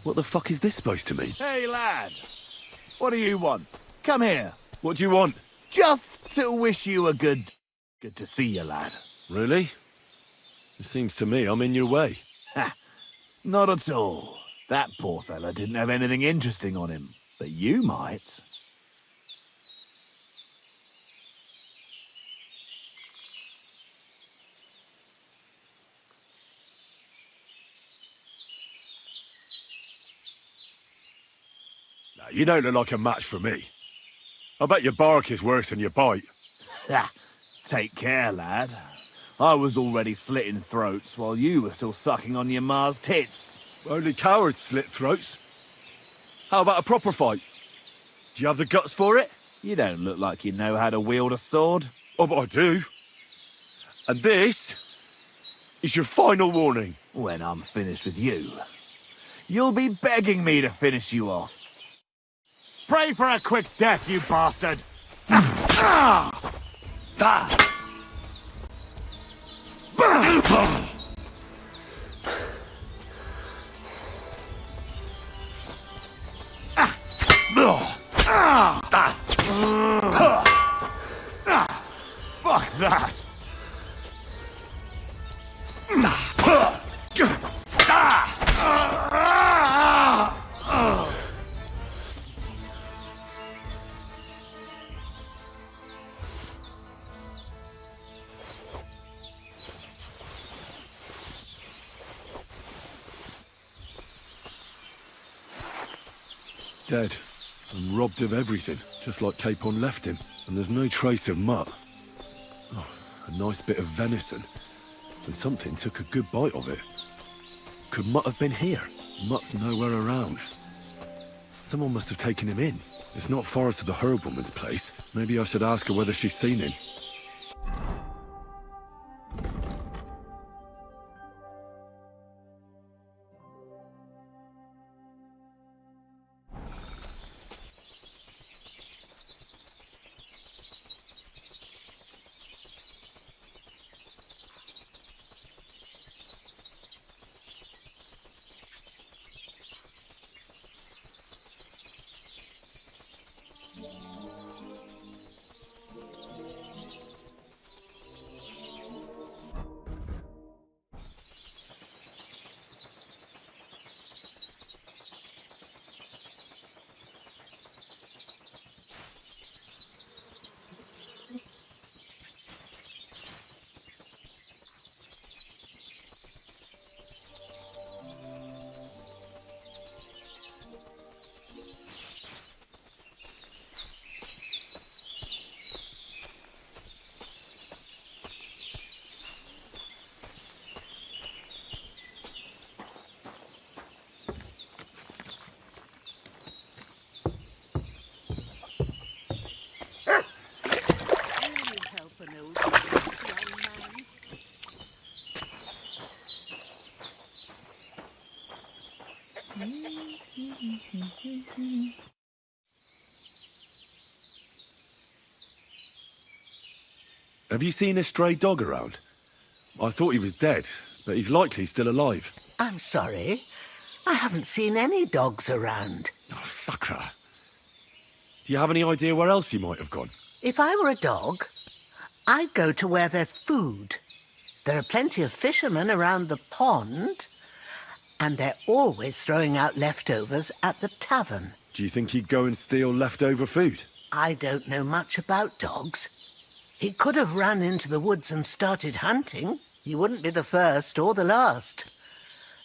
What the fuck is this supposed to mean? Hey, lad. What do you want? Come here. What do you want? Just to wish you a good... Good to see you, lad. Really? It seems to me I'm in your way. Ha! Not at all. That poor fella didn't have anything interesting on him. But you might. Now, you don't look like a match for me. I bet your bark is worse than your bite. Ha! Take care, lad. I was already slitting throats while you were still sucking on your ma's tits. Only cowards slit throats. How about a proper fight? Do you have the guts for it? You don't look like you know how to wield a sword. Oh, but I do. And this is your final warning. When I'm finished with you, you'll be begging me to finish you off. Pray for a quick death, you bastard! Fuck that! Dead. And robbed of everything, just like Capon left him. And there's no trace of mutt. Oh, a nice bit of venison. And something took a good bite of it. Could Mutt have been here? Mutt's nowhere around. Someone must have taken him in. It's not far to the herb woman's place. Maybe I should ask her whether she's seen him. Have you seen a stray dog around? I thought he was dead, but he's likely still alive. I'm sorry. I haven't seen any dogs around. Oh, sucker. Do you have any idea where else he might have gone? If I were a dog, I'd go to where there's food. There are plenty of fishermen around the pond, and they're always throwing out leftovers at the tavern. Do you think he'd go and steal leftover food? I don't know much about dogs. He could have run into the woods and started hunting. He wouldn't be the first or the last.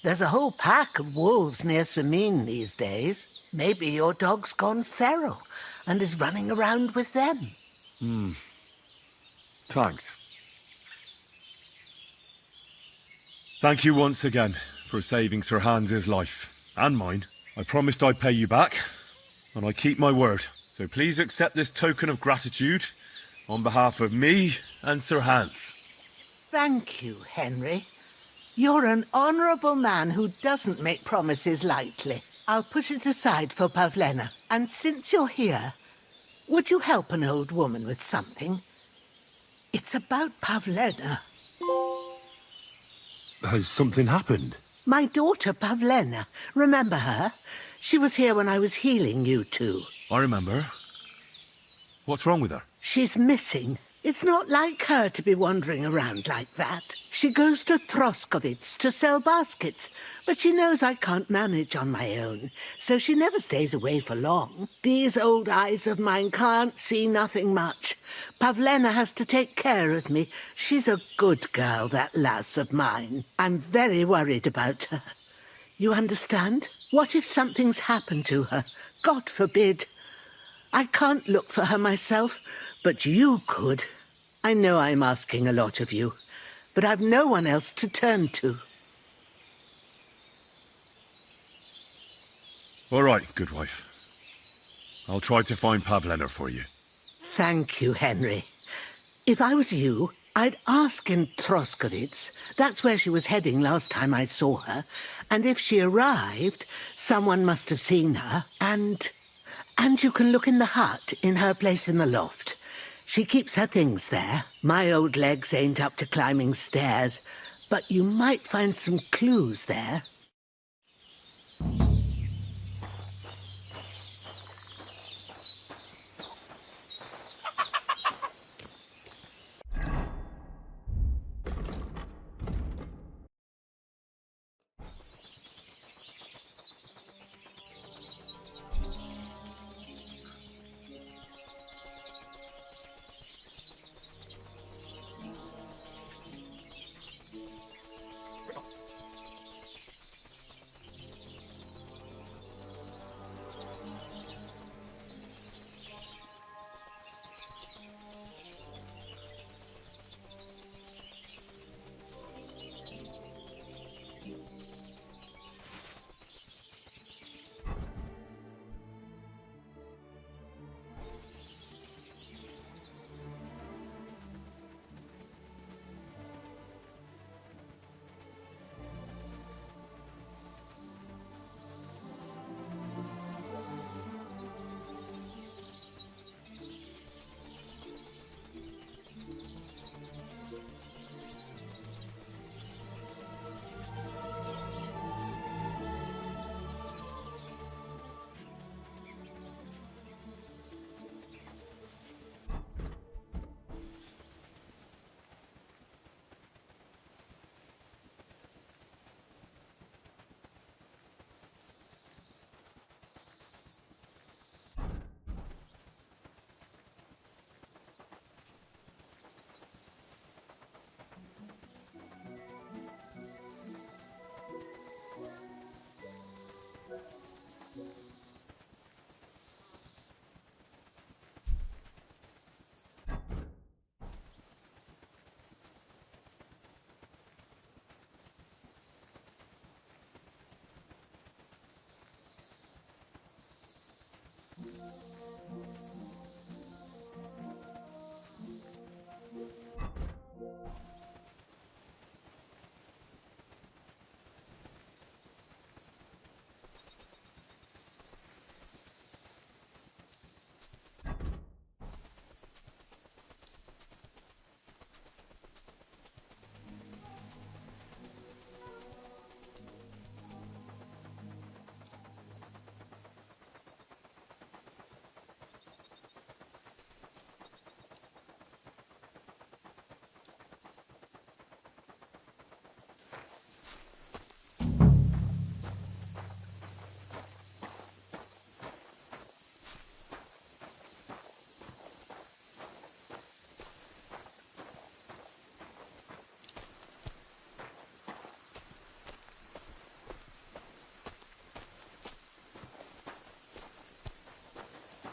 There's a whole pack of wolves near Sameen these days. Maybe your dog's gone feral and is running around with them. Thanks. Thank you once again for saving Sir Hans's life. And mine. I promised I'd pay you back, and I keep my word. So please accept this token of gratitude on behalf of me and Sir Hans. Thank you, Henry. You're an honourable man who doesn't make promises lightly. I'll put it aside for Pavlena. And since you're here, would you help an old woman with something? It's about Pavlena. Has something happened? My daughter, Pavlena. Remember her? She was here when I was healing you two. I remember. What's wrong with her? She's missing. It's not like her to be wandering around like that. She goes to Troskovitz to sell baskets, but she knows I can't manage on my own, so she never stays away for long. These old eyes of mine can't see nothing much. Pavlena has to take care of me. She's a good girl, that lass of mine. I'm very worried about her. You understand? What if something's happened to her? God forbid. I can't look for her myself, but you could. I know I'm asking a lot of you, but I've no one else to turn to. All right, good wife. I'll try to find Pavlena for you. Thank you, Henry. If I was you, I'd ask in Troskovitz. That's where she was heading last time I saw her. And if she arrived, someone must have seen her. And you can look in the hut in her place in the loft. She keeps her things there. My old legs ain't up to climbing stairs, but you might find some clues there.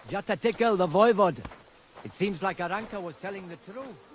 Jatatikel, the voivod. It seems like Aranka was telling the truth.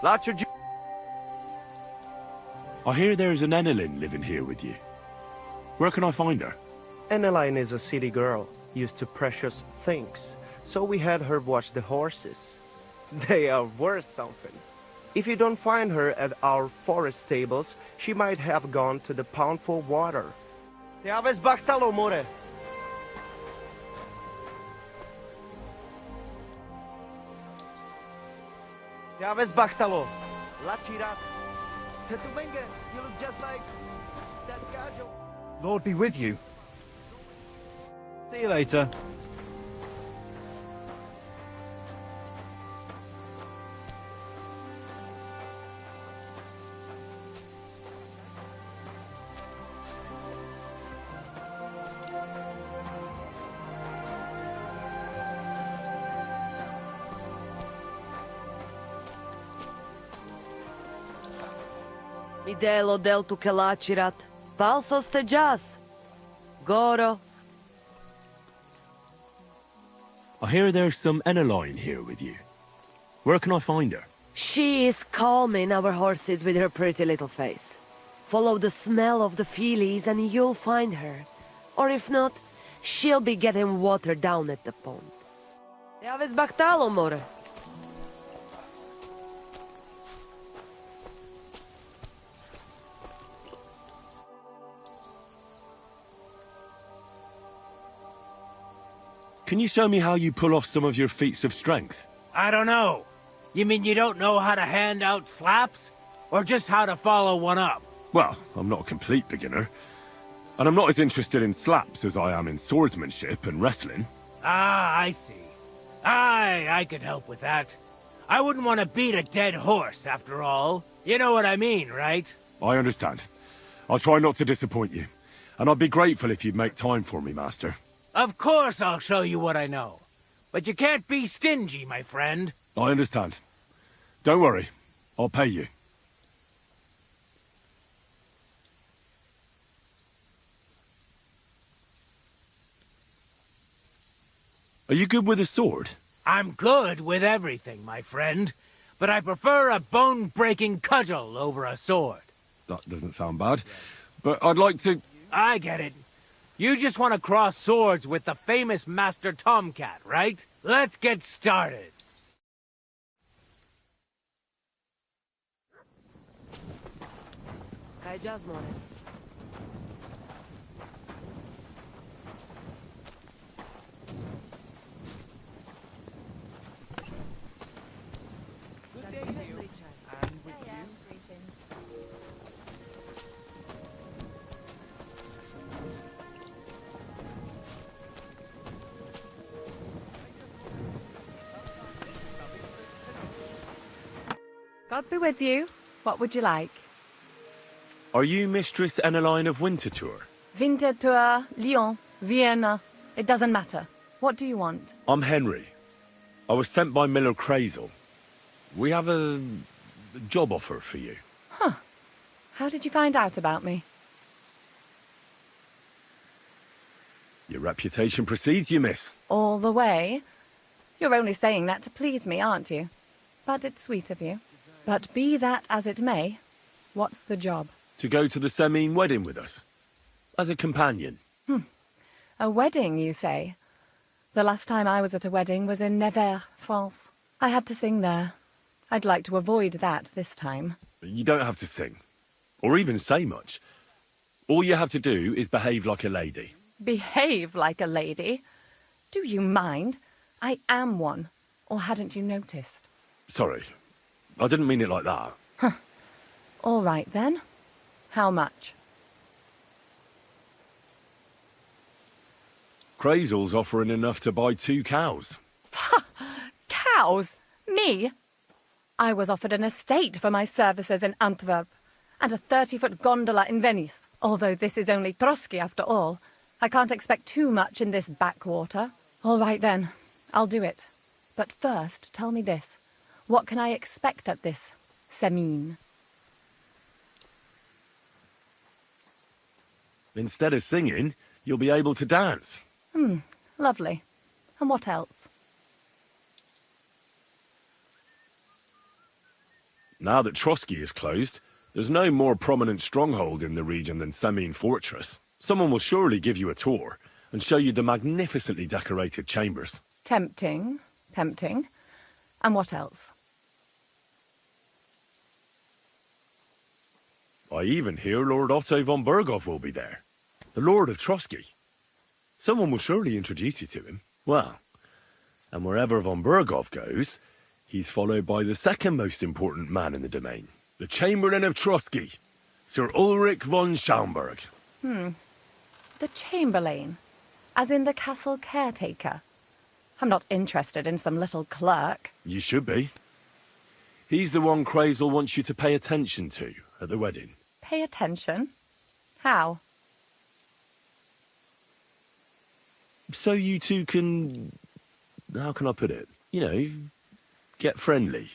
I hear there's an Enelin living here with you. Where can I find her? Eneline is a city girl, used to precious things, so we had her watch the horses. They are worth something. If you don't find her at our forest stables, she might have gone to the pound for water. Te aves bachtalo, more. Te aves bachtalo. La chirat. Tetumenga, you look just like that gajo. Lord be with you. See you later. Midelo deltu kelačirat, palsos te jas. Goro. I hear there's some Eneline here with you. Where can I find her? She is calming our horses with her pretty little face. Follow the smell of the feelies and you'll find her. Or if not, she'll be getting water down at the pond. Te aves bachtalo, more. Can you show me how you pull off some of your feats of strength? I don't know. You mean you don't know how to hand out slaps? Or just how to follow one up? Well, I'm not a complete beginner. And I'm not as interested in slaps as I am in swordsmanship and wrestling. Ah, I see. I could help with that. I wouldn't want to beat a dead horse, after all. You know what I mean, right? I understand. I'll try not to disappoint you. And I'd be grateful if you'd make time for me, Master. Of course I'll show you what I know. But you can't be stingy, my friend. I understand. Don't worry. I'll pay you. Are you good with a sword? I'm good with everything, my friend. But I prefer a bone-breaking cudgel over a sword. That doesn't sound bad. But I'd like to... I get it. You just want to cross swords with the famous Master Tomcat, right? Let's get started. Kaj jas, more. God be with you. What would you like? Are you Mistress Eneline of Winterthur? Winterthur, Lyon, Vienna. It doesn't matter. What do you want? I'm Henry. I was sent by Miller Crazel. We have a job offer for you. How did you find out about me? Your reputation precedes you, miss. All the way? You're only saying that to please me, aren't you? But it's sweet of you. But be that as it may, what's the job? To go to the Semine wedding with us. As a companion. A wedding, you say? The last time I was at a wedding was in Nevers, France. I had to sing there. I'd like to avoid that this time. You don't have to sing. Or even say much. All you have to do is behave like a lady. Behave like a lady? Do you mind? I am one. Or hadn't you noticed? Sorry. I didn't mean it like that. All right, then. How much? Crazel's offering enough to buy 2 cows. Cows? Me? I was offered an estate for my services in Antwerp, and a 30-foot gondola in Venice. Although this is only Trotsky after all, I can't expect too much in this backwater. All right, then. I'll do it. But first, tell me this. What can I expect at this Semine? Instead of singing, you'll be able to dance. Lovely. And what else? Now that Trotsky is closed, there's no more prominent stronghold in the region than Semine Fortress. Someone will surely give you a tour and show you the magnificently decorated chambers. Tempting, tempting. And what else? I even hear Lord Otto von Berghoff will be there, the Lord of Trotsky. Someone will surely introduce you to him. Well, and wherever von Berghoff goes, he's followed by the second most important man in the domain, the Chamberlain of Trotsky, Sir Ulrich von Schaumburg. The Chamberlain, as in the castle caretaker. I'm not interested in some little clerk. You should be. He's the one Crazel wants you to pay attention to at the wedding. Pay attention? How? So you two can... how can I put it? You know, get friendly.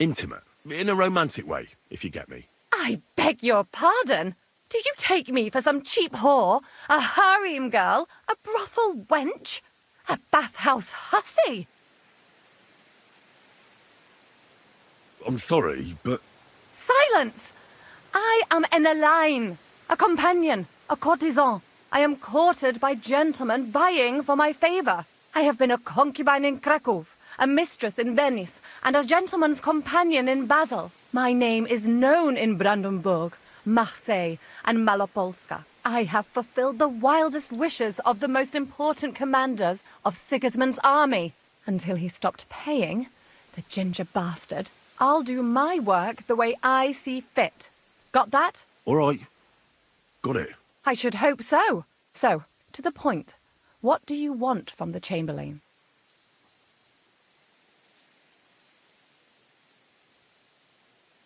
Intimate. In a romantic way, if you get me. I beg your pardon. Do you take me for some cheap whore? A harem girl? A brothel wench? A bathhouse hussy? I'm sorry, but... Silence! I am an Elaine, a companion, a courtesan. I am courted by gentlemen vying for my favor. I have been a concubine in Krakow, a mistress in Venice, and a gentleman's companion in Basel. My name is known in Brandenburg, Marseille, and Malopolska. I have fulfilled the wildest wishes of the most important commanders of Sigismund's army. Until he stopped paying, the ginger bastard, I'll do my work the way I see fit. Got that? All right. Got it. I should hope so. So, to the point. What do you want from the Chamberlain?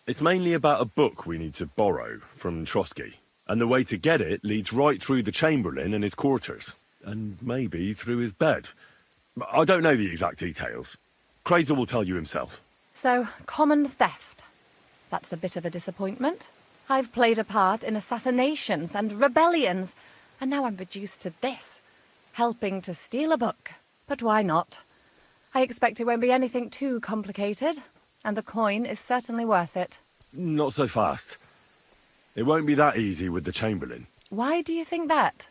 It's mainly about a book we need to borrow from Trotsky. And the way to get it leads right through the Chamberlain and his quarters. And maybe through his bed. I don't know the exact details. Crazel will tell you himself. So, common theft. That's a bit of a disappointment. I've played a part in assassinations and rebellions, and now I'm reduced to this. Helping to steal a book. But why not? I expect it won't be anything too complicated, and the coin is certainly worth it. Not so fast. It won't be that easy with the Chamberlain. Why do you think that?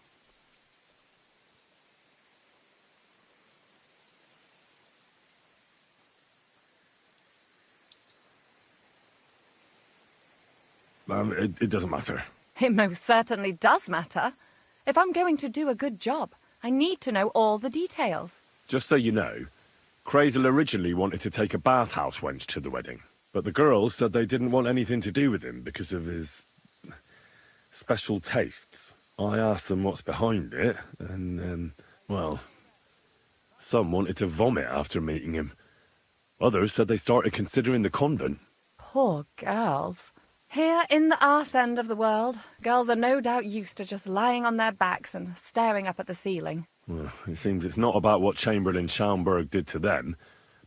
It doesn't matter. It most certainly does matter. If I'm going to do a good job, I need to know all the details. Just so you know, Crazel originally wanted to take a bathhouse wench to the wedding, but the girls said they didn't want anything to do with him because of his special tastes. I asked them what's behind it, and, well, some wanted to vomit after meeting him. Others said they started considering the convent. Poor girls. Here in the arse end of the world, girls are no doubt used to just lying on their backs and staring up at the ceiling. Well, it seems it's not about what Chamberlain Schaumburg did to them,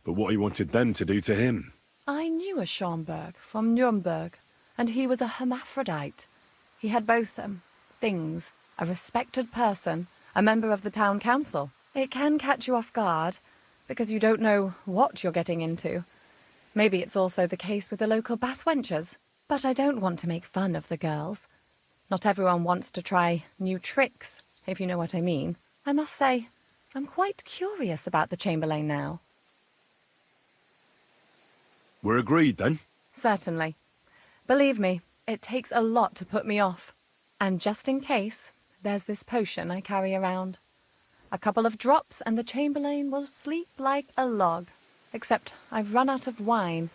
but what he wanted them to do to him. I knew a Schaumburg from Nuremberg, and he was a hermaphrodite. He had both, things. A respected person, a member of the town council. It can catch you off guard, because you don't know what you're getting into. Maybe it's also the case with the local bathwenchers. But I don't want to make fun of the girls. Not everyone wants to try new tricks, if you know what I mean. I must say, I'm quite curious about the Chamberlain now. We're agreed, then? Certainly. Believe me, it takes a lot to put me off. And just in case, there's this potion I carry around. A couple of drops and the Chamberlain will sleep like a log. Except I've run out of wine.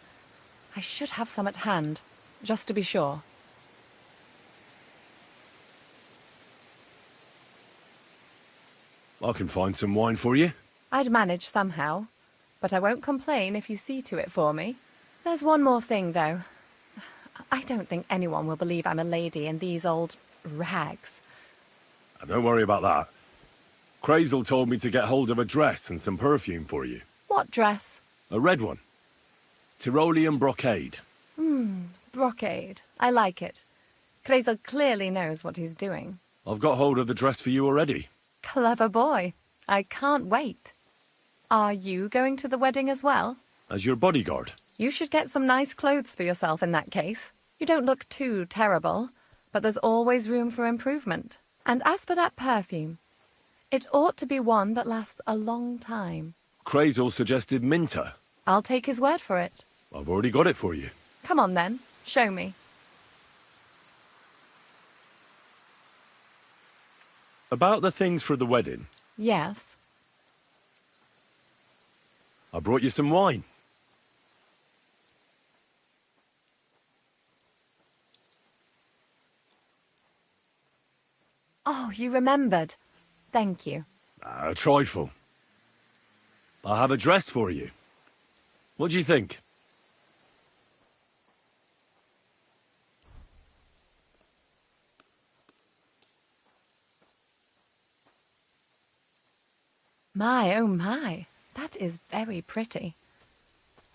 I should have some at hand. Just to be sure. I can find some wine for you. I'd manage somehow, but I won't complain if you see to it for me. There's one more thing, though. I don't think anyone will believe I'm a lady in these old rags. Don't worry about that. Crazel told me to get hold of a dress and some perfume for you. What dress? A red one. Tyrolean brocade. Brocade. I like it. Crazel clearly knows what he's doing. I've got hold of the dress for you already. Clever boy. I can't wait. Are you going to the wedding as well? As your bodyguard. You should get some nice clothes for yourself in that case. You don't look too terrible, but there's always room for improvement. And as for that perfume, it ought to be one that lasts a long time. Crazel suggested Minter. I'll take his word for it. I've already got it for you. Come on then, show me. About the things for the wedding, Yes. I brought you some wine. Oh, you remembered. Thank you. A trifle. I have a dress for you. What do you think? My, oh my, that is very pretty.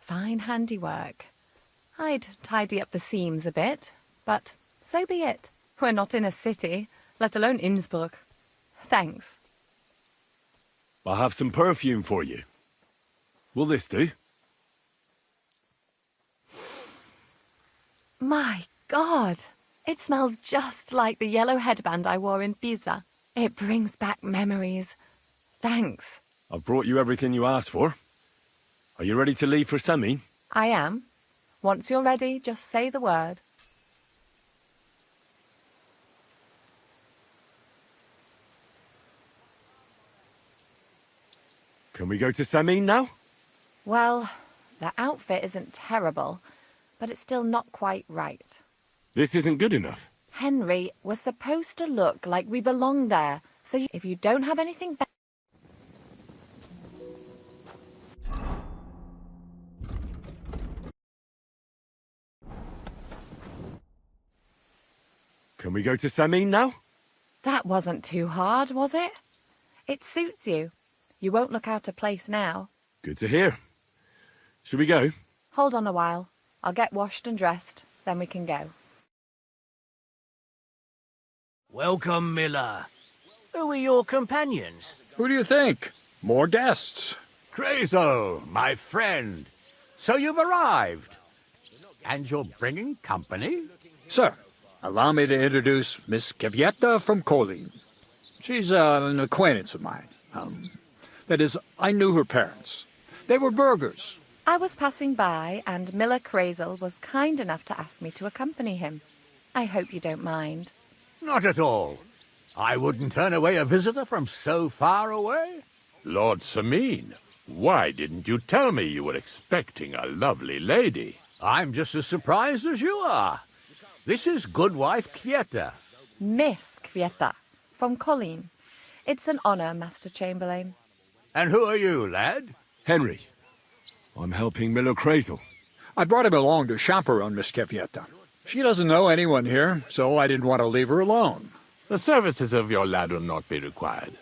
Fine handiwork. I'd tidy up the seams a bit, but so be it. We're not in a city, let alone Innsbruck. Thanks. I have some perfume for you. Will this do? My God, it smells just like the yellow headband I wore in Pisa. It brings back memories. Thanks. I've brought you everything you asked for. Are you ready to leave for Semi? I am. Once you're ready, just say the word. Can we go to Semi now? Well, the outfit isn't terrible, but it's still not quite right. This isn't good enough. Henry, we're supposed to look like we belong there, so if you don't have anything better... Can we go to Semi now? That wasn't too hard, was it? It suits you. You won't look out of place now. Good to hear. Should we go? Hold on a while. I'll get washed and dressed, then we can go. Welcome, Miller. Who are your companions? Who do you think? More guests. Krazel, my friend. So you've arrived. And you're bringing company? Sir, allow me to introduce Miss Kvyetta from Kolin. She's an acquaintance of mine. That is, I knew her parents. They were burghers. I was passing by, and Miller Krazel was kind enough to ask me to accompany him. I hope you don't mind. Not at all. I wouldn't turn away a visitor from so far away. Lord Samine, why didn't you tell me you were expecting a lovely lady? I'm just as surprised as you are. This is Goodwife Kvyetta. Miss Kvyetta, from Colleen. It's an honor, Master Chamberlain. And who are you, lad? Henry. I'm helping Miller Krazel. I brought him along to chaperone Miss Kvyetta. She doesn't know anyone here, so I didn't want to leave her alone. The services of your lad will not be required.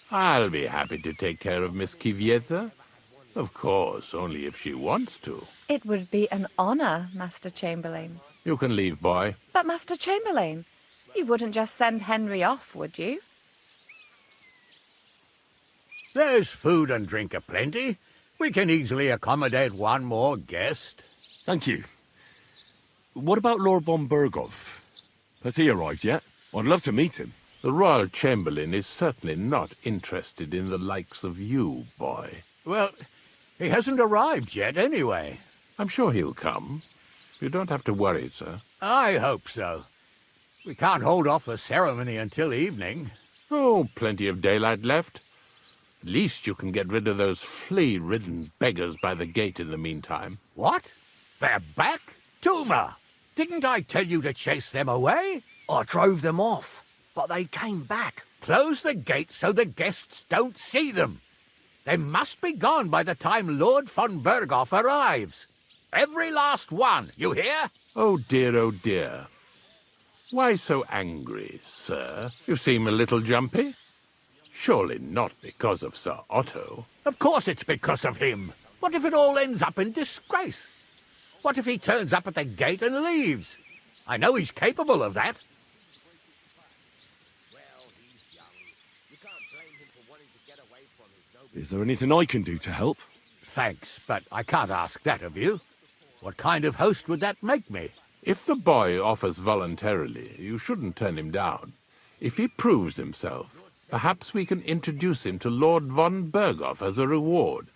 I'll be happy to take care of Miss Kvyetta. Of course, only if she wants to. It would be an honor, Master Chamberlain. You can leave, boy. But, Master Chamberlain, you wouldn't just send Henry off, would you? There's food and drink aplenty. We can easily accommodate one more guest. Thank you. What about Lord von Berghoff? Has he arrived yet? I'd love to meet him. The Royal Chamberlain is certainly not interested in the likes of you, boy. Well, he hasn't arrived yet anyway. I'm sure he'll come. You don't have to worry, sir. I hope so. We can't hold off the ceremony until evening. Oh, plenty of daylight left. At least you can get rid of those flea-ridden beggars by the gate in the meantime. What? They're back? Tuma! Didn't I tell you to chase them away? I drove them off, but they came back. Close the gate so the guests don't see them. They must be gone by the time Lord von Berghoff arrives. Every last one, you hear? Oh dear, oh dear. Why so angry, sir? You seem a little jumpy. Surely not because of Sir Otto. Of course it's because of him. What if it all ends up in disgrace? What if he turns up at the gate and leaves? I know he's capable of that. Is there anything I can do to help? Thanks, but I can't ask that of you. What kind of host would that make me? If the boy offers voluntarily, you shouldn't turn him down. If he proves himself, perhaps we can introduce him to Lord von Berghoff as a reward.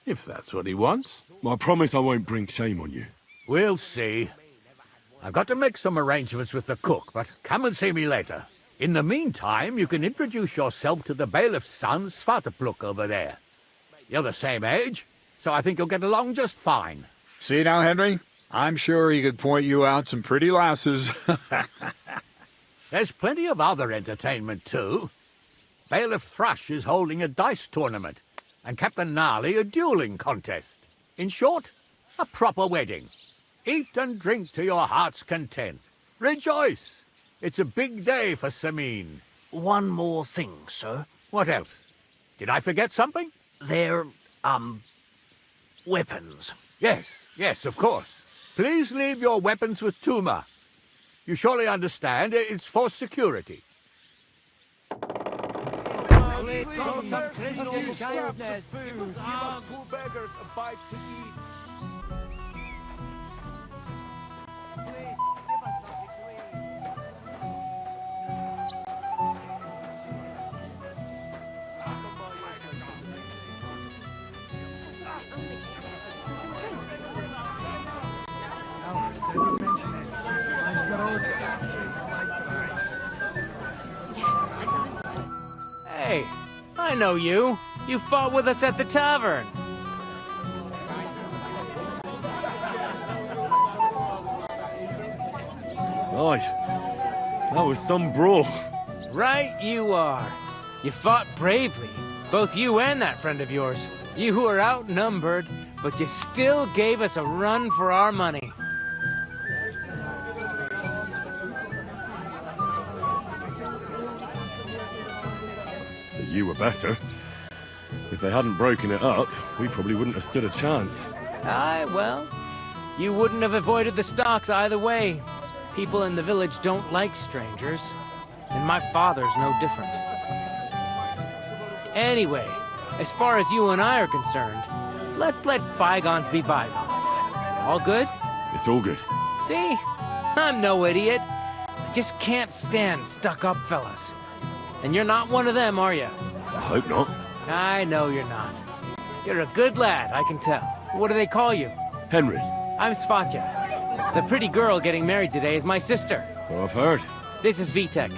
If that's what he wants. I promise I won't bring shame on you. We'll see. I've got to make some arrangements with the cook, but come and see me later. In the meantime, you can introduce yourself to the bailiff's son, Svartepluk, over there. You're the same age, so I think you'll get along just fine. See now, Henry? I'm sure he could point you out some pretty lasses. There's plenty of other entertainment, too. Bailiff Thrush is holding a dice tournament, and Captain Gnarly a dueling contest. In short, a proper wedding. Eat and drink to your heart's content. Rejoice! It's a big day for Sameen. One more thing, sir. What else? Did I forget something? They're, weapons. Yes, of course. Please leave your weapons with Tuma. You surely understand, it's for security. Hey, I know you. You fought with us at the tavern. Aye, that was some brawl. Right you are. You fought bravely, both you and that friend of yours. You were outnumbered, but you still gave us a run for our money. You were better. If they hadn't broken it up, we probably wouldn't have stood a chance. Aye, well, you wouldn't have avoided the stocks either way. People in the village don't like strangers, and my father's no different. Anyway, as far as you and I are concerned, let's let bygones be bygones. All good? It's all good. See? I'm no idiot. I just can't stand stuck-up fellas. And you're not one of them, are you? I hope not. I know you're not. You're a good lad, I can tell. What do they call you? Henry. I'm Svatja. The pretty girl getting married today is my sister. So I've heard. This is Vitek.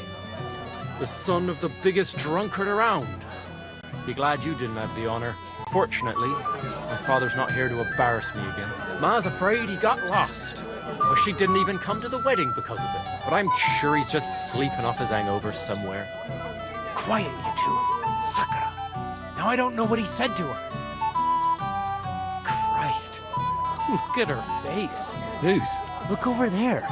The son of the biggest drunkard around. Be glad you didn't have the honor. Fortunately, my father's not here to embarrass me again. Ma's afraid he got lost. Or she didn't even come to the wedding because of it. But I'm sure he's just sleeping off his hangover somewhere. Quiet, you two. Sakura. Now I don't know what he said to her. Christ. Look at her face. Whose? Look over there.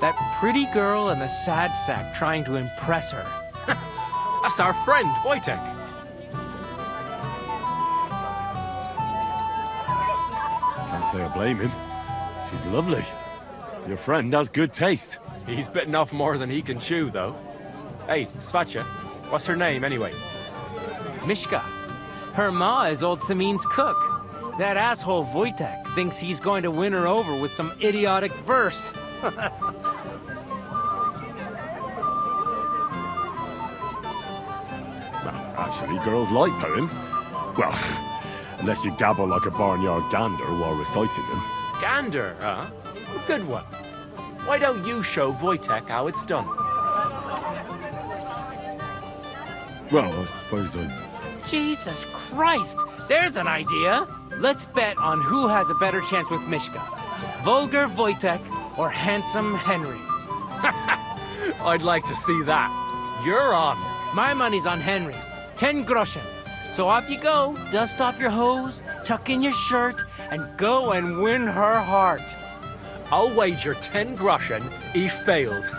That pretty girl and the sad sack trying to impress her. That's our friend, Wojtek. Can't say I blame him. She's lovely. Your friend has good taste. He's bitten off more than he can chew, though. Hey, Svatja, what's her name, anyway? Mishka. Her ma is old Sameen's cook. That asshole Wojtek thinks he's going to win her over with some idiotic verse. Well, actually, girls like poems. Well, unless you gabble like a barnyard gander while reciting them. Gander, huh? A good one. Why don't you show Wojtek how it's done? Well, I suppose I... Jesus Christ! There's an idea! Let's bet on who has a better chance with Mishka. Vulgar Wojtek or handsome Henry. I'd like to see that. You're on. My money's on Henry. 10 groschen. So off you go, dust off your hose, tuck in your shirt, and go and win her heart. I'll wager 10 groschen he fails.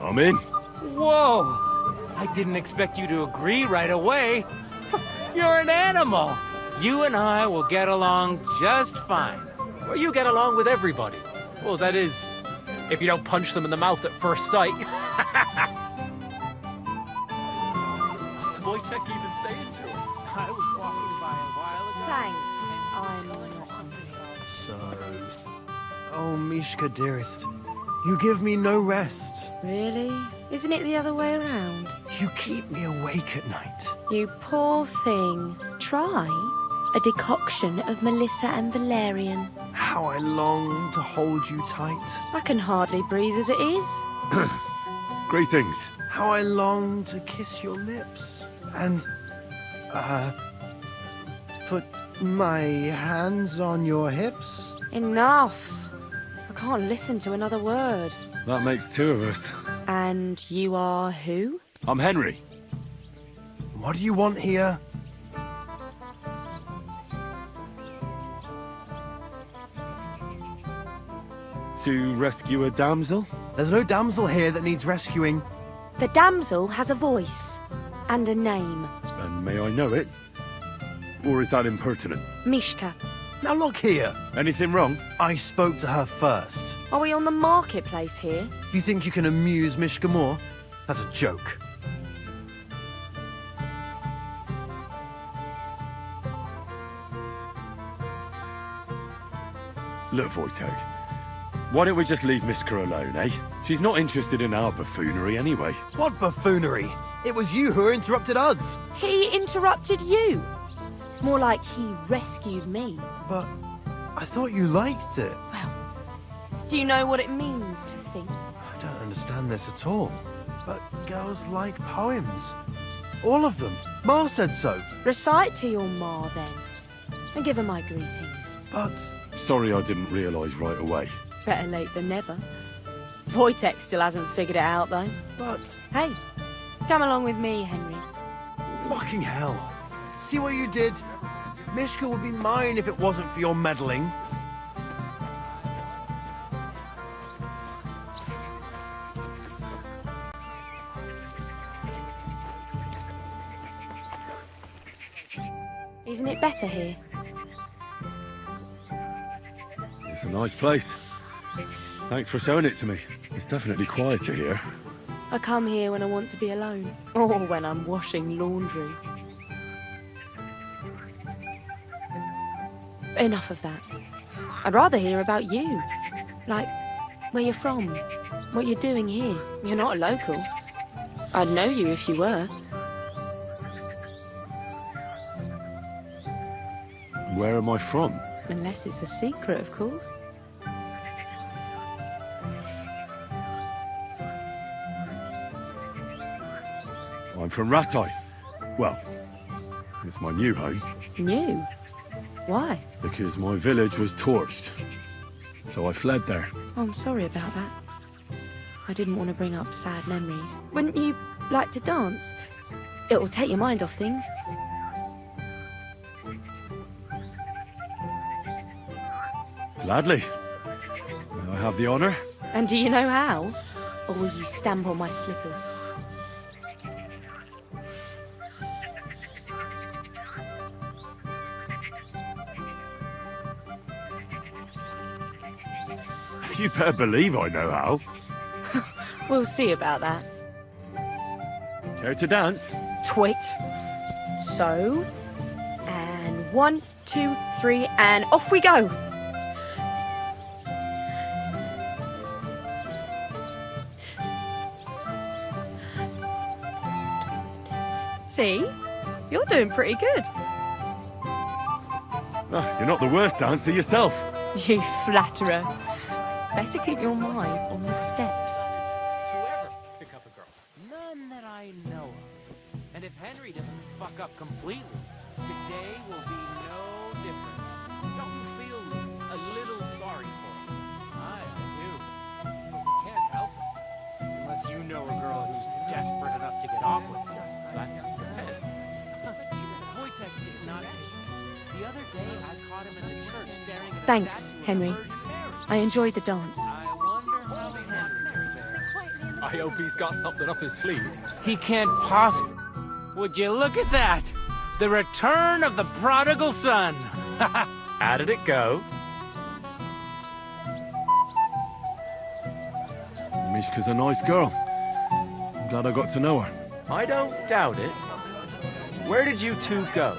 I'm in. Whoa! I didn't expect you to agree right away. You're an animal. You and I will get along just fine. Well, you get along with everybody. Well, that is, if you don't punch them in the mouth at first sight. What's Wojtek even saying to her? I was walking by a while ago. Thanks. I'm not hungry. So... Oh, Mishka, dearest. You give me no rest. Really? Isn't it the other way around? You keep me awake at night. You poor thing. Try a decoction of Melissa and Valerian. How I long to hold you tight. I can hardly breathe as it is. Greetings. How I long to kiss your lips. And, put my hands on your hips. Enough. I can't listen to another word. That makes two of us. And you are who? I'm Henry. What do you want here? To rescue a damsel? There's no damsel here that needs rescuing. The damsel has a voice and a name. And may I know it? Or is that impertinent? Mishka. Now look here. Anything wrong? I spoke to her first. Are we on the marketplace here? You think you can amuse Mishka more? That's a joke. Look, Wojtek. Why don't we just leave Mishka alone, eh? She's not interested in our buffoonery anyway. What buffoonery? It was you who interrupted us. He interrupted you. More like he rescued me. But I thought you liked it. Well, do you know what it means to think? I don't understand this at all. But girls like poems. All of them. Ma said so. Recite to your ma then. And give her my greetings. But... Sorry I didn't realise right away. Better late than never. Wojtek still hasn't figured it out though. But... Hey, come along with me, Henry. Fucking hell. See what you did? Mishka would be mine if it wasn't for your meddling. Isn't it better here? It's a nice place. Thanks for showing it to me. It's definitely quieter here. I come here when I want to be alone. Or when I'm washing laundry. Enough of that. I'd rather hear about you. Like, where you're from. What you're doing here. You're not a local. I'd know you if you were. Where am I from? Unless it's a secret, of course. I'm from Ratai. Well, it's my new home. New? Why? Because my village was torched. So I fled there. Oh, I'm sorry about that. I didn't want to bring up sad memories. Wouldn't you like to dance? It'll take your mind off things. Gladly. May I have the honour? And do you know how? Or will you stamp on my slippers? You better believe I know how. We'll see about that. Care to dance? Twit. So, and 1, 2, 3, and off we go. See? You're doing pretty good. Ah, you're not the worst dancer yourself. You flatterer. Better keep your mind on the steps. To ever pick up a girl. None that I know of. And if Henry doesn't fuck up completely, today will be no different. Don't you feel a little sorry for him? I do. But we can't help it. Unless you know a girl who's desperate enough to get off with you. But Wojtek is not it. The other day I caught him in the church staring at a Thanks, statue of Henry. the Virgin Mary. I enjoyed the dance. I wonder how Henry fared. I hope he's got something up his sleeve. He can't possibly. Would you look at that? The return of the prodigal son. How did it go? Mishka's a nice girl. I'm glad I got to know her. I don't doubt it. Where did you two go?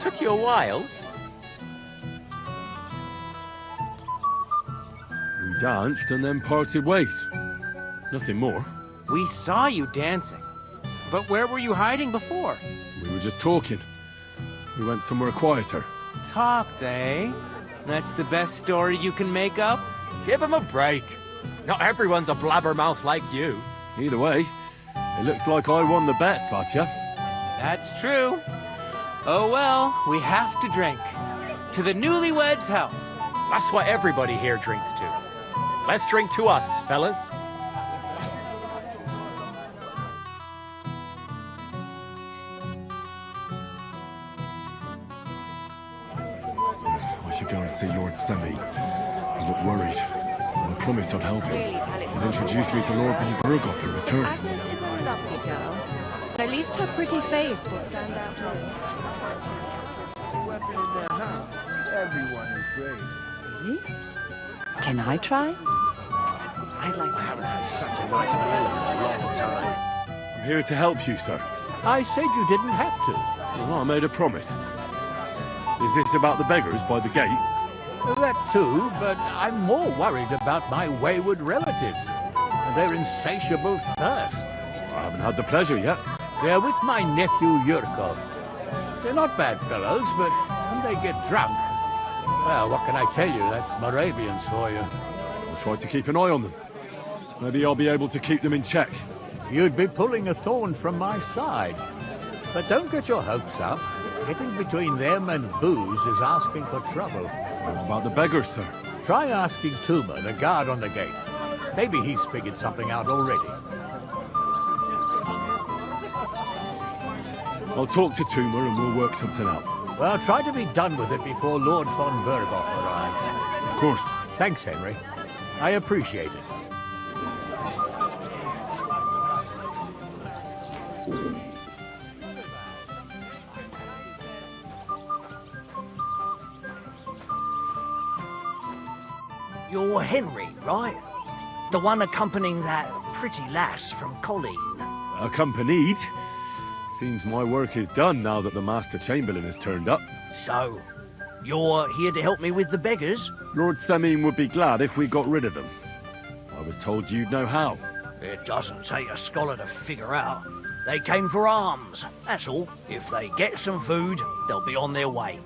Took you a while. We danced and then parted ways. Nothing more. We saw you dancing. But where were you hiding before? We were just talking. We went somewhere quieter. Talked, eh? That's the best story you can make up? Give him a break. Not everyone's a blabbermouth like you. Either way, it looks like I won the bet, Svatya. That's true. Oh well, we have to drink. To the newlyweds' health. That's what everybody here drinks to. Let's drink to us, fellas. I should go and see Lord Semi. I look worried. I promised I'd help him. And introduce me to Lord von Berghoff in return. Agnes is a lovely girl. But at least her pretty face will stand out. Weapon in their house. Everyone is brave. Really? Can I try? I'd like to. I haven't had such a nice meal in a long time. I'm here to help you, sir. I said you didn't have to. Well, I made a promise. Is this about the beggars by the gate? That too, but I'm more worried about my wayward relatives and their insatiable thirst. I haven't had the pleasure yet. They're with my nephew Yurko. They're not bad fellows, but when they get drunk, well, what can I tell you? That's Moravians for you. I'll try to keep an eye on them. Maybe I'll be able to keep them in check. You'd be pulling a thorn from my side. But don't get your hopes up. Getting between them and booze is asking for trouble. What about the beggars, sir? Try asking Tuma, the guard on the gate. Maybe he's figured something out already. I'll talk to Tuma and we'll work something out. Well, try to be done with it before Lord von Berghoff arrives. Of course. Thanks, Henry. I appreciate it. You're Henry, right? The one accompanying that pretty lass from Colleen. Accompanied? Seems my work is done now that the Master Chamberlain has turned up. So, you're here to help me with the beggars? Lord Semin would be glad if we got rid of them. I was told you'd know how. It doesn't take a scholar to figure out. They came for alms, that's all. If they get some food, they'll be on their way.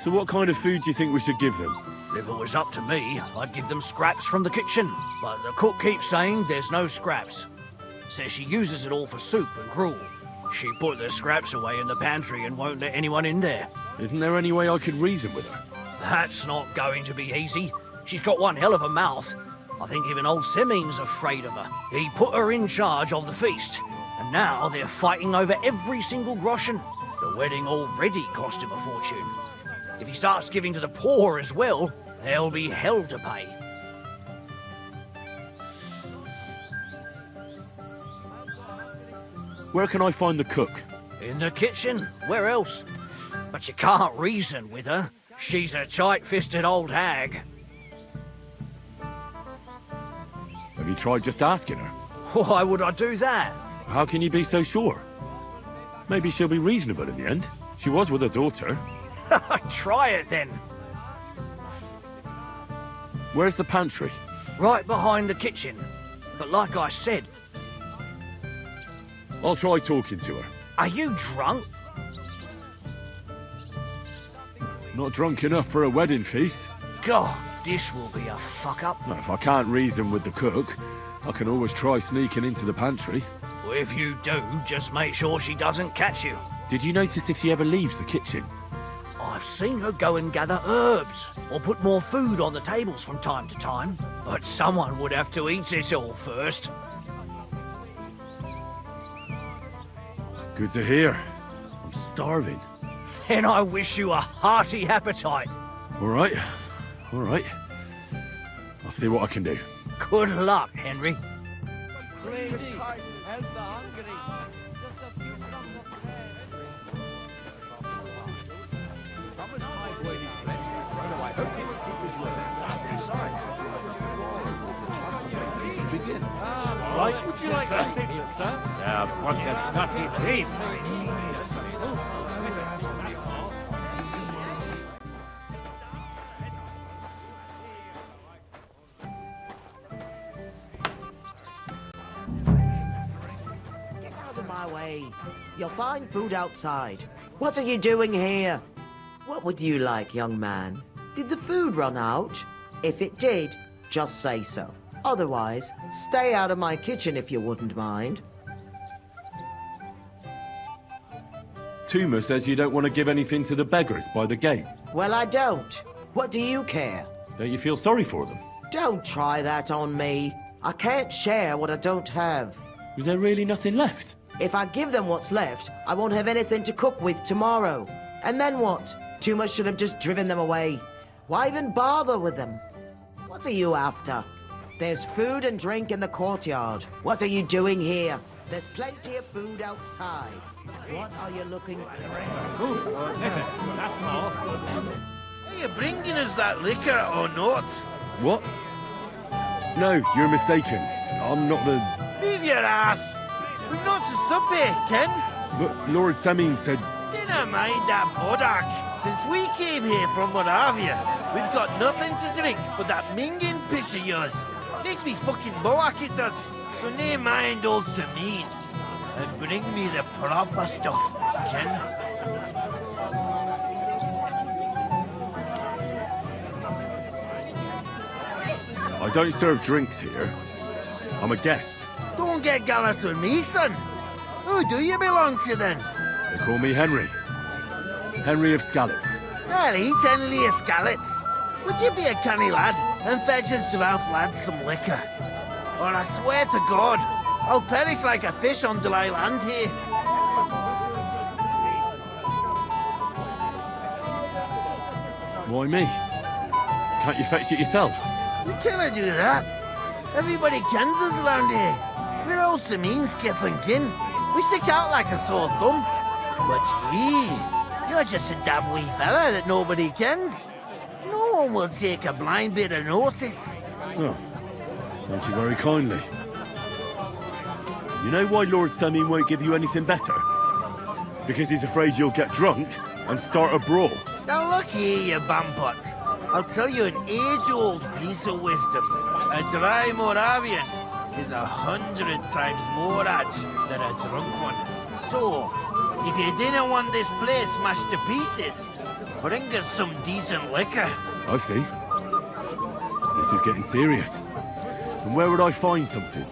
So what kind of food do you think we should give them? If it was up to me, I'd give them scraps from the kitchen. But the cook keeps saying there's no scraps. Says she uses it all for soup and gruel. She put the scraps away in the pantry and won't let anyone in there. Isn't there any way I could reason with her? That's not going to be easy. She's got one hell of a mouth. I think even old Semin's afraid of her. He put her in charge of the feast, and now they're fighting over every single groschen. The wedding already cost him a fortune. If he starts giving to the poor as well, there'll be hell to pay. Where can I find the cook? In the kitchen. Where else? But you can't reason with her. She's a tight-fisted old hag. Have you tried just asking her? Why would I do that? How can you be so sure? Maybe she'll be reasonable in the end. She was with her daughter. Try it then. Where's the pantry? Right behind the kitchen. But like I said... I'll try talking to her. Are you drunk? Not drunk enough for a wedding feast. God, this will be a fuck-up. Well, if I can't reason with the cook, I can always try sneaking into the pantry. Well, if you do, just make sure she doesn't catch you. Did you notice if she ever leaves the kitchen? I've seen her go and gather herbs, or put more food on the tables from time to time. But someone would have to eat it all first. Good to hear. I'm starving. Then I wish you a hearty appetite. All right. All right. I'll see what I can do. Good luck, Henry. Promise my boy his blessing, so I hope he will keep his word. Besides, begin. Right, would you like some pictures, sir? What the nutty thief! Get out of my way. You'll find food outside. What are you doing here? What would you like, young man? Did the food run out? If it did, just say so. Otherwise, stay out of my kitchen if you wouldn't mind. Tuma says you don't want to give anything to the beggars by the gate. Well, I don't. What do you care? Don't you feel sorry for them? Don't try that on me. I can't share what I don't have. Was there really nothing left? If I give them what's left, I won't have anything to cook with tomorrow. And then what? Tuma should have just driven them away. Why even bother with them? What are you after? There's food and drink in the courtyard. What are you doing here? There's plenty of food outside. What are you looking for? Are you bringing us that liquor or not? What? No, you're mistaken. I'm not the... Move your ass! We've not to sup here, Ken. But Lord Samin said... Dinna mind that boddock. Since we came here from Moravia, we've got nothing to drink but that minging piss of yours. Makes me fucking boak, it does. So nae mind old Samin. And bring me the proper stuff, Ken. I don't serve drinks here. I'm a guest. Don't get gallus with me, son. Who do you belong to, then? They call me Henry. Henry of Skalitz. I'll eat Henry of Skalitz. Would you be a canny lad and fetch us drought lads some liquor? Or I swear to God, I'll perish like a fish on dry land here. Why me? Can't you fetch it yourselves? We cannot do that. Everybody kens us around here. We're old Samin's kith and kin. We stick out like a sore thumb. But you're just a damn wee fella that nobody kens. No one will take a blind bit of notice. Oh, thank you very kindly. You know why Lord Samin won't give you anything better? Because he's afraid you'll get drunk and start a brawl. Now look here, you bampot. I'll tell you an age-old piece of wisdom. A dry Moravian is 100 times more edge than a drunk one. So, if you didn't want this place smashed to pieces, bring us some decent liquor. I see. This is getting serious. And where would I find something?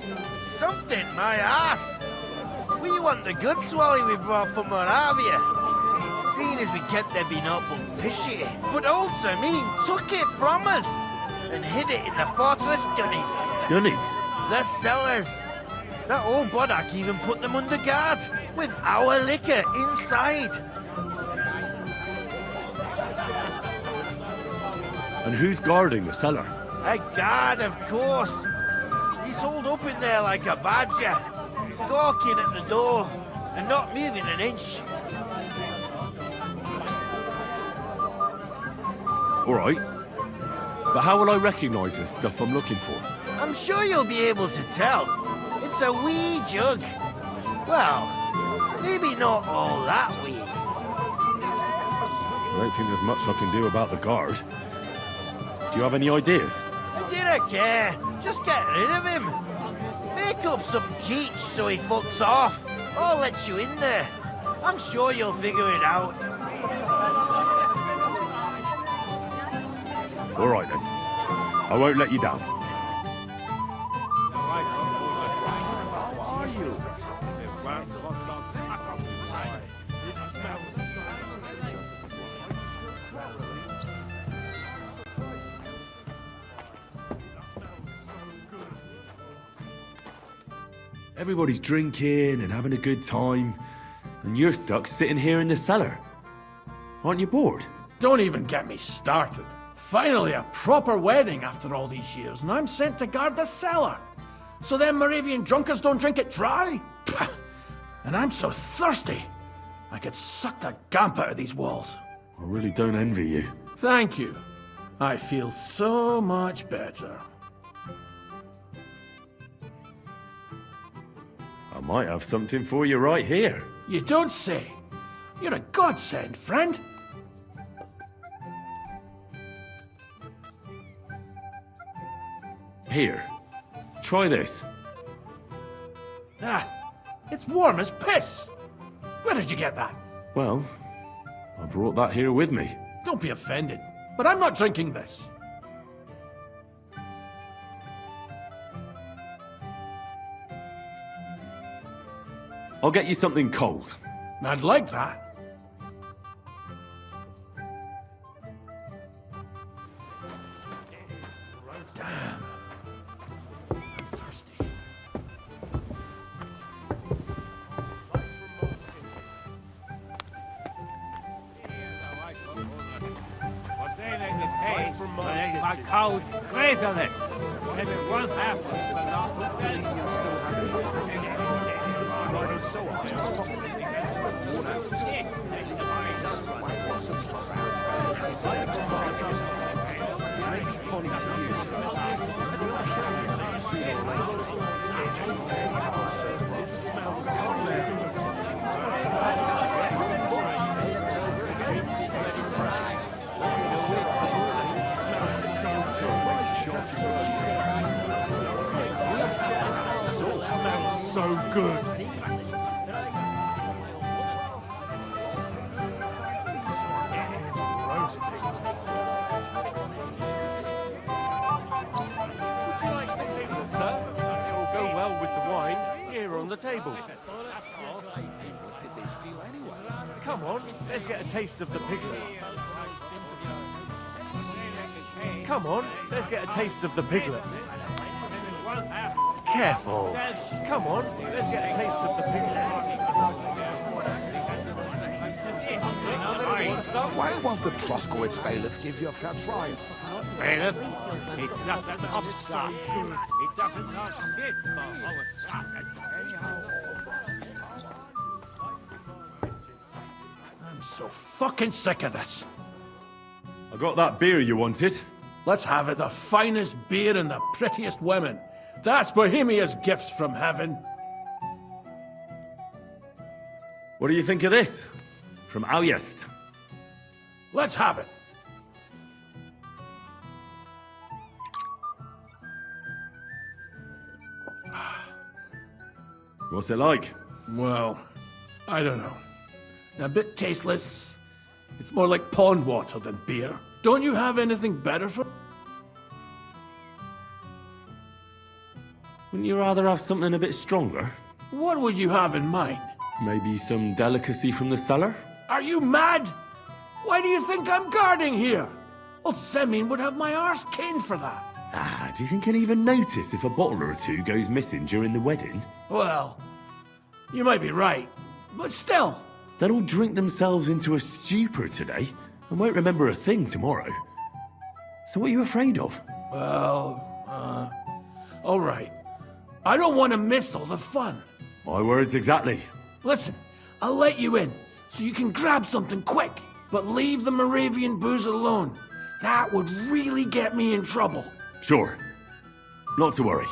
Something, my ass. We want the good swally we brought from Moravia. Seeing as we kept there being up on pishy. But old Samin took it from us and hid it in the fortress dunnies. Dunnies? The cellars. That old boddock even put them under guard with our liquor inside. And who's guarding the cellar? A guard, of course. He's holed up in there like a badger, gawking at the door and not moving an inch. All right. But how will I recognize this stuff I'm looking for? I'm sure you'll be able to tell. It's a wee jug. Well, maybe not all that wee. I don't think there's much I can do about the guard. Do you have any ideas? I didn't care. Just get rid of him. Make up some keech so he fucks off. I'll let you in there. I'm sure you'll figure it out. All right, then. I won't let you down. How are you? Everybody's drinking and having a good time, and you're stuck sitting here in the cellar. Aren't you bored? Don't even get me started. Finally, a proper wedding after all these years, and I'm sent to guard the cellar. So them Moravian drunkards don't drink it dry? Pah. And I'm so thirsty, I could suck the gamp out of these walls. I really don't envy you. Thank you. I feel so much better. I might have something for you right here. You don't say. You're a godsend, friend. Here, try this. Ah, it's warm as piss. Where did you get that? Well, I brought that here with me. Don't be offended, but I'm not drinking this. I'll get you something cold. I'd like that. Damn. I'm thirsty. My cow's great on it. And it won't happen. So good. Would you like some piglet, sir? It will go well with the wine here on the table. Come on, let's get a taste of the piglet. Come on, let's get a taste of the piglet. Careful. Come on, let's get a taste of the piglet. Why won't the Troskowitz bailiff give you a fair try? Bailiff, it doesn't upset. It doesn't upset for our socket. I'm so fucking sick of this. I got that beer you wanted. Let's have it, the finest beer and the prettiest women. That's Bohemia's gifts from heaven. What do you think of this? From Aljest. Let's have it. What's it like? Well, I don't know. A bit tasteless. It's more like pond water than beer. Don't you have anything better for... Wouldn't you rather have something a bit stronger? What would you have in mind? Maybe some delicacy from the cellar? Are you mad? Why do you think I'm guarding here? Old Semyon would have my arse caned for that. Ah, do you think he'll even notice if a bottle or two goes missing during the wedding? Well, you might be right, but still. They'll all drink themselves into a stupor today and won't remember a thing tomorrow. So what are you afraid of? Well, all right. I don't want to miss all the fun. My words exactly. Listen, I'll let you in, so you can grab something quick, but leave the Moravian booze alone. That would really get me in trouble. Sure. Not to worry.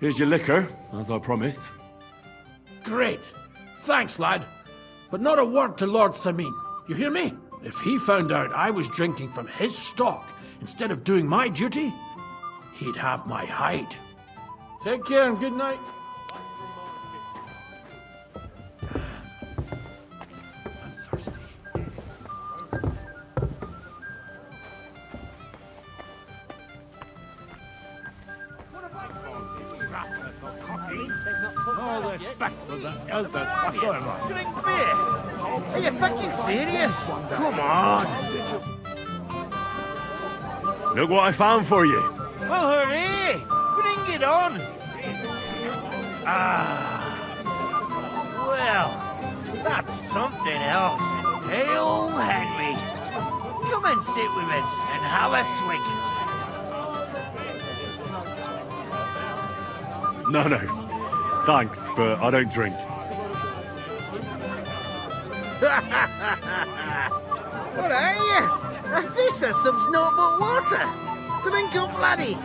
Here's your liquor, as I promised. Great. Thanks, lad. But not a word to Lord Samin. You hear me? If he found out I was drinking from his stock instead of doing my duty, he'd have my hide. Take care and good night. I'm thirsty. Drink beer? Are you fucking serious? Come on. Look what I found for you. Well, hooray! Bring it on. Well, that's something else. Hail Henry. Come and sit with us and have a swig. No. Thanks, but I don't drink. What are you? A fish that subs naught but water. Drink up, laddie.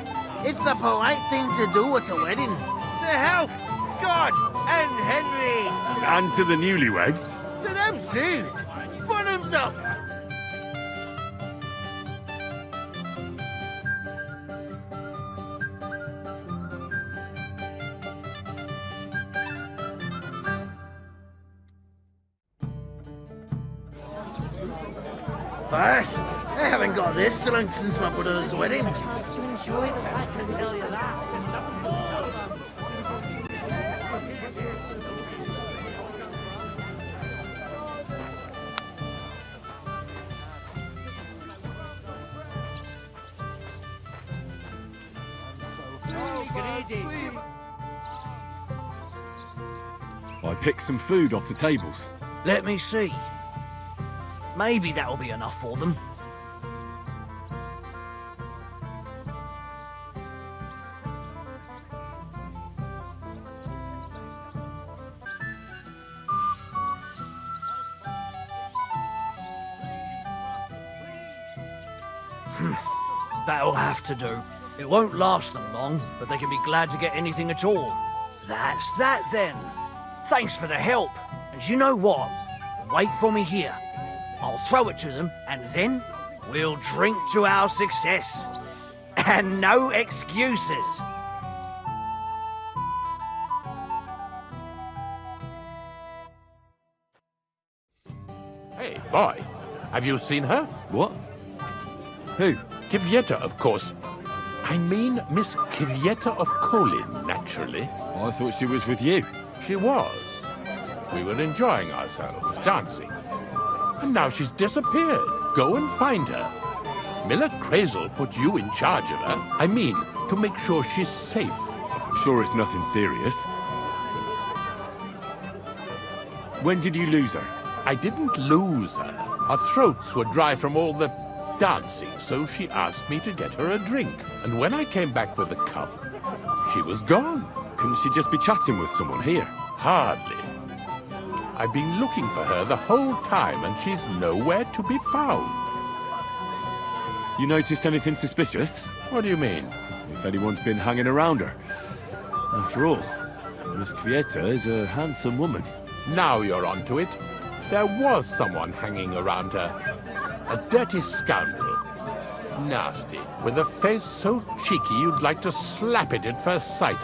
It's a polite thing to do at a wedding. To health, God, and Henry. And to the newlyweds. To them too. Bottoms up. Fuck, I haven't got this drunk since my brother's wedding. I picked some food off the tables. Let me see. Maybe that'll be enough for them. That'll have to do. It won't last them long, but they can be glad to get anything at all. That's that then. Thanks for the help. And you know what? Wait for me here. I'll throw it to them, and then we'll drink to our success. And no excuses. Hey, boy. Have you seen her? What? Who? Kvyetta, of course. I mean Miss Kvyetta of Kolin, naturally. I thought she was with you. She was. We were enjoying ourselves, dancing. And now she's disappeared. Go and find her. Miller Crazel put you in charge of her. I mean, to make sure she's safe. I'm sure it's nothing serious. When did you lose her? I didn't lose her. Our throats were dry from all the dancing, so she asked me to get her a drink. And when I came back with a cup, she was gone. Couldn't she just be chatting with someone here? Hardly. I've been looking for her the whole time, and she's nowhere to be found. You noticed anything suspicious? What do you mean? If anyone's been hanging around her. After all, Miss Kvyetta is a handsome woman. Now you're onto it. There was someone hanging around her. A dirty scoundrel. Nasty. With a face so cheeky you'd like to slap it at first sight.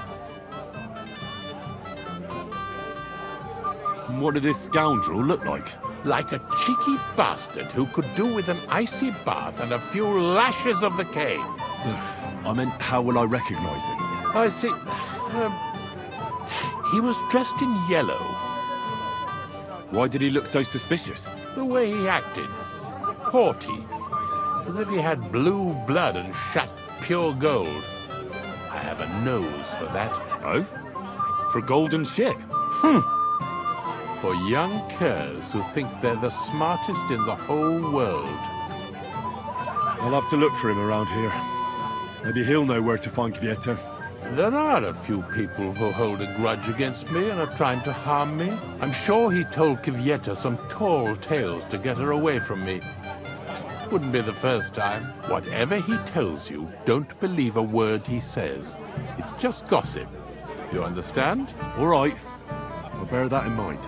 What did this scoundrel look like? Like a cheeky bastard who could do with an icy bath and a few lashes of the cane. I meant, how will I recognize him? I see. He was dressed in yellow. Why did he look so suspicious? The way he acted. Haughty. As if he had blue blood and shat pure gold. I have a nose for that. Oh? For a golden ship? For young curs who think they're the smartest in the whole world. I'll have to look for him around here. Maybe he'll know where to find Kvyetta. There are a few people who hold a grudge against me and are trying to harm me. I'm sure he told Kvyetta some tall tales to get her away from me. Wouldn't be the first time. Whatever he tells you, don't believe a word he says. It's just gossip. You understand? All right. I'll bear that in mind.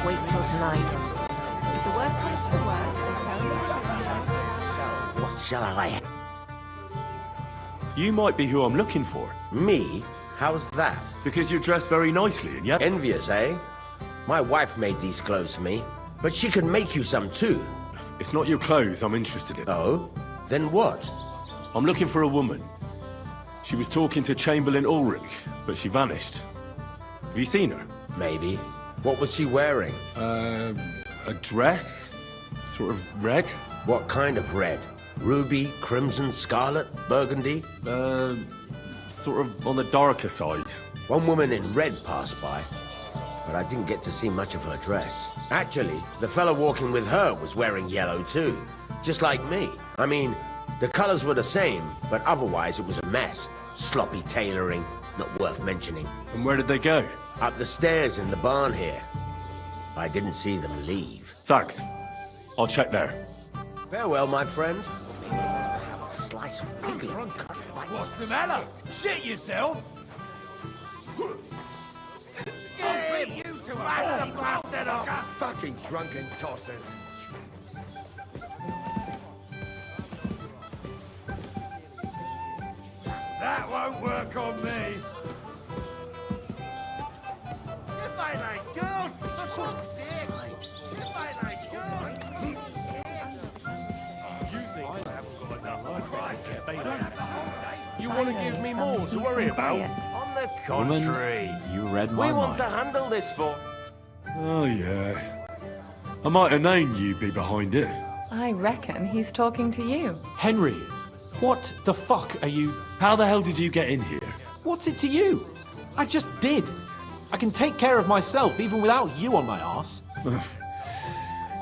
wait till tonight. If the worst comes to the worst, What shall I... You might be who I'm looking for. Me? How's that? Because you're dressed very nicely, and yet... Envious, eh? My wife made these clothes for me, but she can make you some too. It's not your clothes I'm interested in. Oh? Then what? I'm looking for a woman. She was talking to Chamberlain Ulrich, but she vanished. Have you seen her? Maybe. What was she wearing? A dress? Sort of red? What kind of red? Ruby, crimson, scarlet, burgundy? Sort of on the darker side. One woman in red passed by, but I didn't get to see much of her dress. Actually, the fellow walking with her was wearing yellow too, just like me. I mean, the colors were the same, but otherwise it was a mess. Sloppy tailoring, not worth mentioning. And where did they go? Up the stairs in the barn here. I didn't see them leave. Thanks. I'll check there. Farewell, my friend. Maybe I'll have a slice of piglet cut right. What's the matter? Shit yourself? Hey, you two Smash the bastard off! fucking drunken tossers. That won't work on me. If I like girls, for fuck's sake. If I like girls. You think I haven't got enough You want to give me more to worry about? On the contrary. You read my We want mind. to handle this for... Oh, yeah. I might have known you'd be behind it. I reckon he's talking to you. Henry, what the fuck are you... How the hell did you get in here? What's it to you? I just did. I can take care of myself even without you on my arse.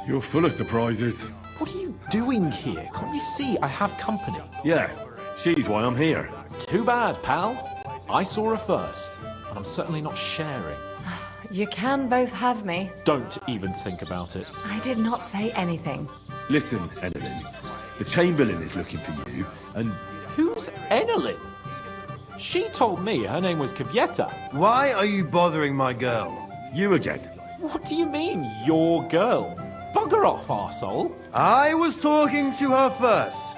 You're full of surprises. What are you doing here? Can't you see I have company? Yeah, she's why I'm here. Too bad, pal. I saw her first, and I'm certainly not sharing. You can both have me. Don't even think about it. I did not say anything. Listen, Enelin. The Chamberlain is looking for you, and... Who's Enelin? She told me her name was Kvieta. Why are you bothering my girl? You again. What do you mean, your girl? Bugger off, arsehole. I was talking to her first.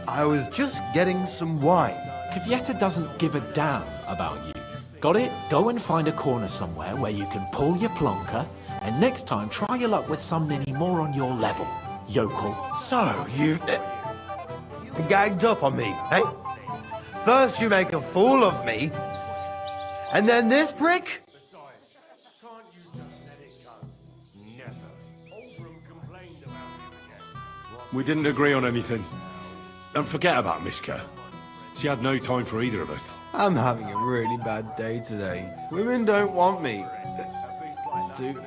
I was just getting some wine. Kvieta doesn't give a damn about you. Got it? Go and find a corner somewhere where you can pull your plonker, and next time try your luck with some ninny more on your level, yokel. So, you've... gagged up on me, eh? First you make a fool of me, and then this prick? We didn't agree on anything. Don't forget about Mishka. She had no time for either of us. I'm having a really bad day today. Women don't want me. Dude.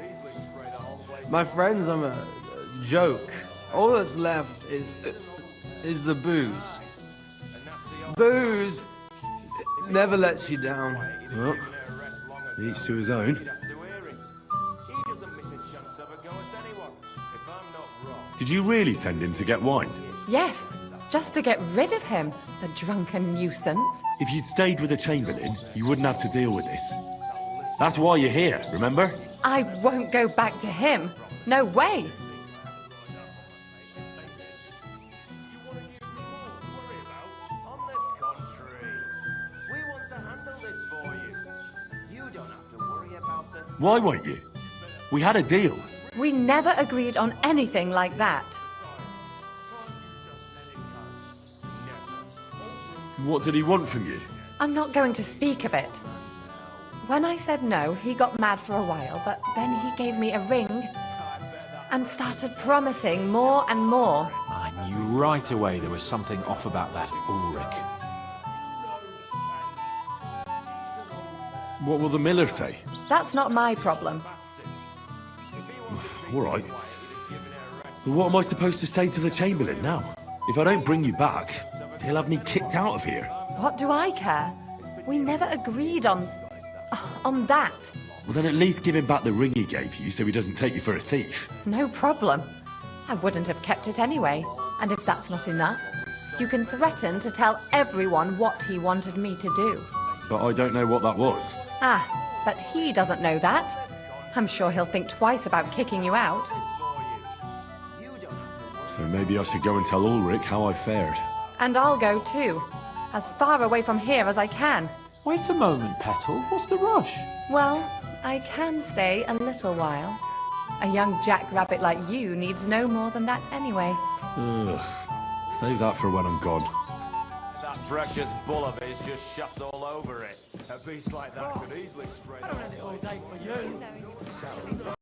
My friends, I'm a joke. All that's left is the booze. Booze never lets you down. Well, each to his own. Did you really send him to get wine? Yes, just to get rid of him, the drunken nuisance. If you'd stayed with the Chamberlain, you wouldn't have to deal with this. That's why you're here, remember? I won't go back to him. No way. Why won't you? We had a deal. We never agreed on anything like that. What did he want from you? I'm not going to speak of it. When I said no, he got mad for a while, but then he gave me a ring and started promising more and more. I knew right away there was something off about that Ulrich. What will the miller say? That's not my problem. All right. But what am I supposed to say to the Chamberlain now? If I don't bring you back, he'll have me kicked out of here. What do I care? We never agreed on that. Well, then at least give him back the ring he gave you so he doesn't take you for a thief. No problem. I wouldn't have kept it anyway. And if that's not enough, you can threaten to tell everyone what he wanted me to do. But I don't know what that was. Ah, but he doesn't know that. I'm sure he'll think twice about kicking you out. So maybe I should go and tell Ulrich how I fared. And I'll go too. As far away from here as I can. Wait a moment, Petal. What's the rush? Well, I can stay a little while. A young jackrabbit like you needs no more than that anyway. Ugh. Save that for when I'm gone. That precious bull of his just shuts all over it. A beast like that could easily spread.